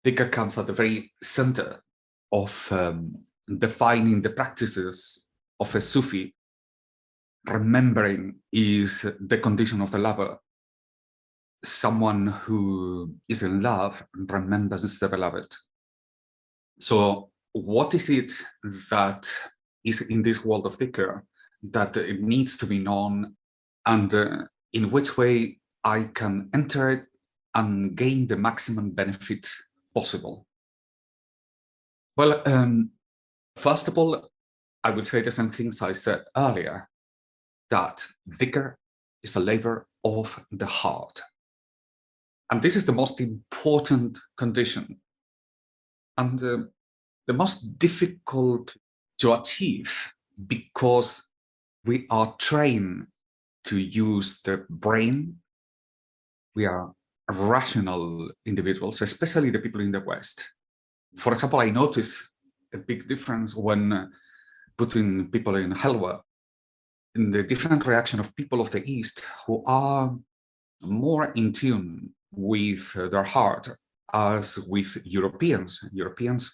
Dhikr comes at the very center of defining the practices of a Sufi. Remembering is the condition of a lover. Someone who is in love remembers the beloved. So what is it that is in this world of Dhikr that it needs to be known, and in which way I can enter it and gain the maximum benefit possible? Well, first of all, I would say the same things I said earlier, that Dhikr is a labor of the heart. And this is the most important condition and the most difficult to achieve, because we are trained to use the brain. We are rational individuals, especially the people in the West. For example, I notice a big difference when putting people in halwa, in the different reaction of people of the East who are more in tune with their heart as with Europeans. Europeans,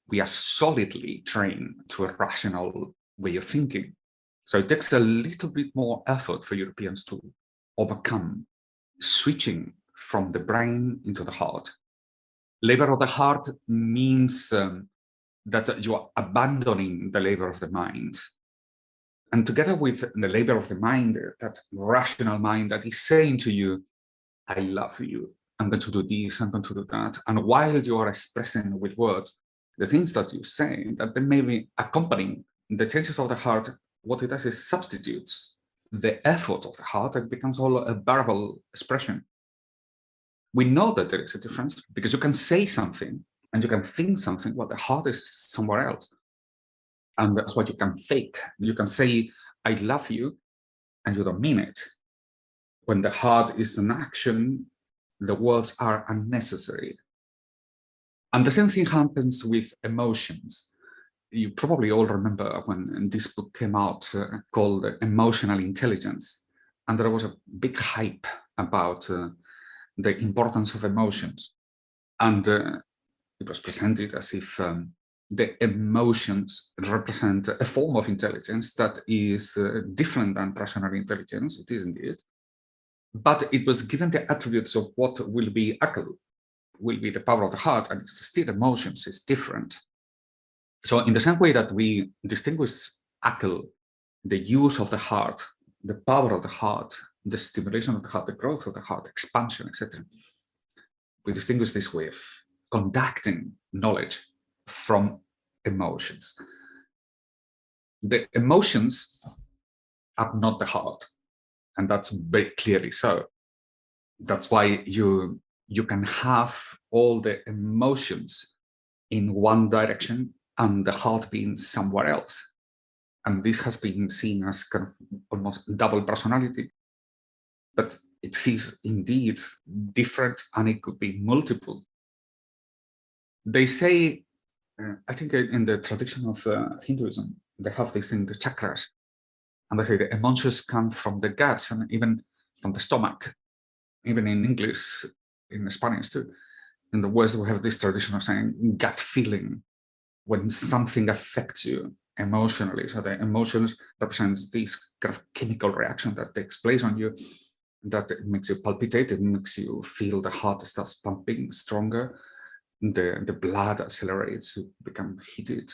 we are solidly trained to a rational way of thinking. So it takes a little bit more effort for Europeans to overcome switching from the brain into the heart. Labor of the heart means that you are abandoning the labor of the mind. And together with the labor of the mind, that rational mind that is saying to you, I love you, I'm going to do this, I'm going to do that. And while you are expressing with words the things that you say, that they may be accompanying the changes of the heart, what it does is substitutes the effort of the heart and becomes all a verbal expression. We know that there is a difference because you can say something and you can think something, while the heart is somewhere else. And that's what you can fake. You can say, I love you, and you don't mean it. When the heart is in action, the words are unnecessary. And the same thing happens with emotions. You probably all remember when this book came out called Emotional Intelligence, and there was a big hype about the importance of emotions. And it was presented as if the emotions represent a form of intelligence that is different than rational intelligence. It is indeed. But it was given the attributes of what will be akal, will be the power of the heart, and it's still emotions, is different. So in the same way that we distinguish akal, the use of the heart, the power of the heart, the stimulation of the heart, the growth of the heart, expansion, etc., we distinguish this with conducting knowledge from emotions. The emotions are not the heart, and that's very clearly so. That's why you can have all the emotions in one direction and the heart being somewhere else. And this has been seen as kind of almost double personality. But it is indeed different, and it could be multiple. They say, I think in the tradition of Hinduism, they have this thing, the chakras, and they say the emotions come from the guts and even from the stomach. Even in English, in Spanish too, in the West, we have this tradition of saying gut feeling when something affects you emotionally. So the emotions represents this kind of chemical reaction that takes place on you, that it makes you palpitate, it makes you feel the heart starts pumping stronger, the blood accelerates, you become heated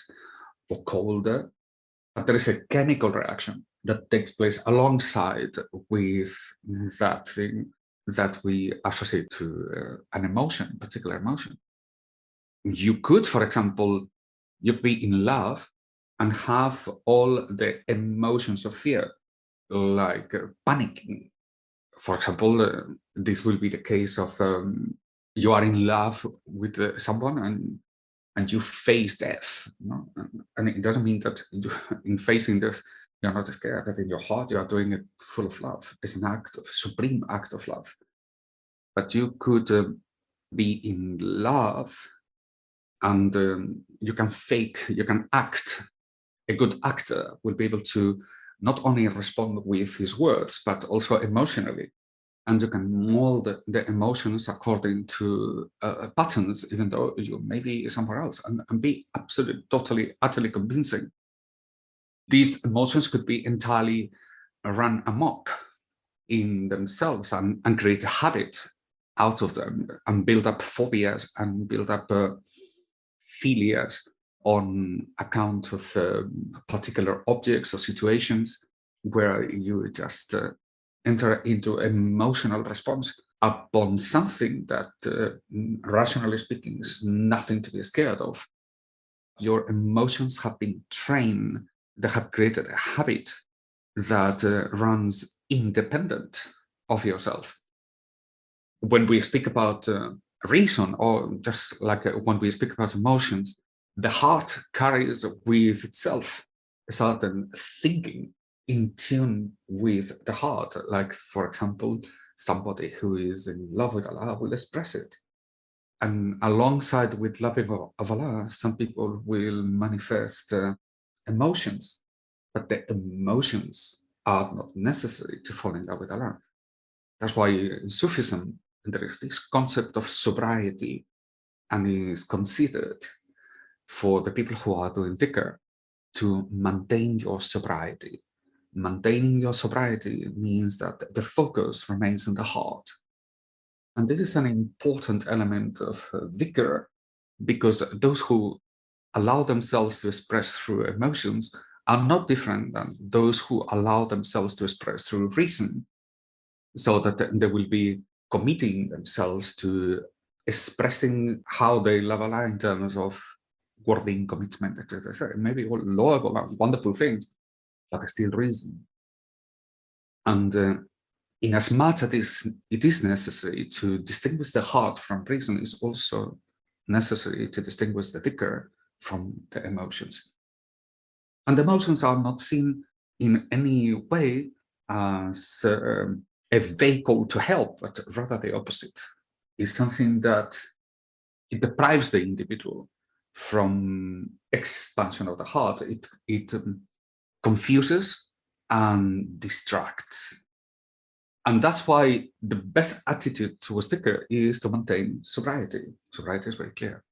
or colder. But there is a chemical reaction that takes place alongside with that thing that we associate to an emotion, particular emotion. You could, for example, you'd be in love and have all the emotions of fear, like panicking. For example, this will be the case of you are in love with someone and you face death. No? And it doesn't mean that in facing death, you're not scared, but in your heart, you are doing it full of love. It's an act of supreme act of love. But you could be in love and you can fake, you can act. A good actor will be able to not only respond with his words, but also emotionally. and you can mold the emotions according to patterns, even though you may be somewhere else, and be absolutely, totally, utterly convincing. These emotions could be entirely run amok in themselves and create a habit out of them and build up phobias and build up philias on account of particular objects or situations where you just enter into emotional response upon something that, rationally speaking, is nothing to be scared of. Your emotions have been trained, they have created a habit that runs independent of yourself. When we speak about reason, or just like when we speak about emotions, the heart carries with itself a certain thinking in tune with the heart. Like, for example, somebody who is in love with Allah will express it. And alongside with love of Allah, some people will manifest emotions, but the emotions are not necessary to fall in love with Allah. That's why in Sufism, there is this concept of sobriety, and it is considered for the people who are doing dhikr to maintain your sobriety. Maintaining your sobriety means that the focus remains in the heart. And this is an important element of dhikr, because those who allow themselves to express through emotions are not different than those who allow themselves to express through reason, so that they will be committing themselves to expressing how they love Allah in terms of wording, commitment, etc. Maybe all laudable and wonderful things, but still reason. And in as much as it is necessary to distinguish the heart from reason, it's also necessary to distinguish the dhikr from the emotions. And the emotions are not seen in any way as a vehicle to help, but rather the opposite. Is something that it deprives the individual from expansion of the heart. It confuses and distracts. And that's why the best attitude towards dhikr is to maintain sobriety. Sobriety is very clear.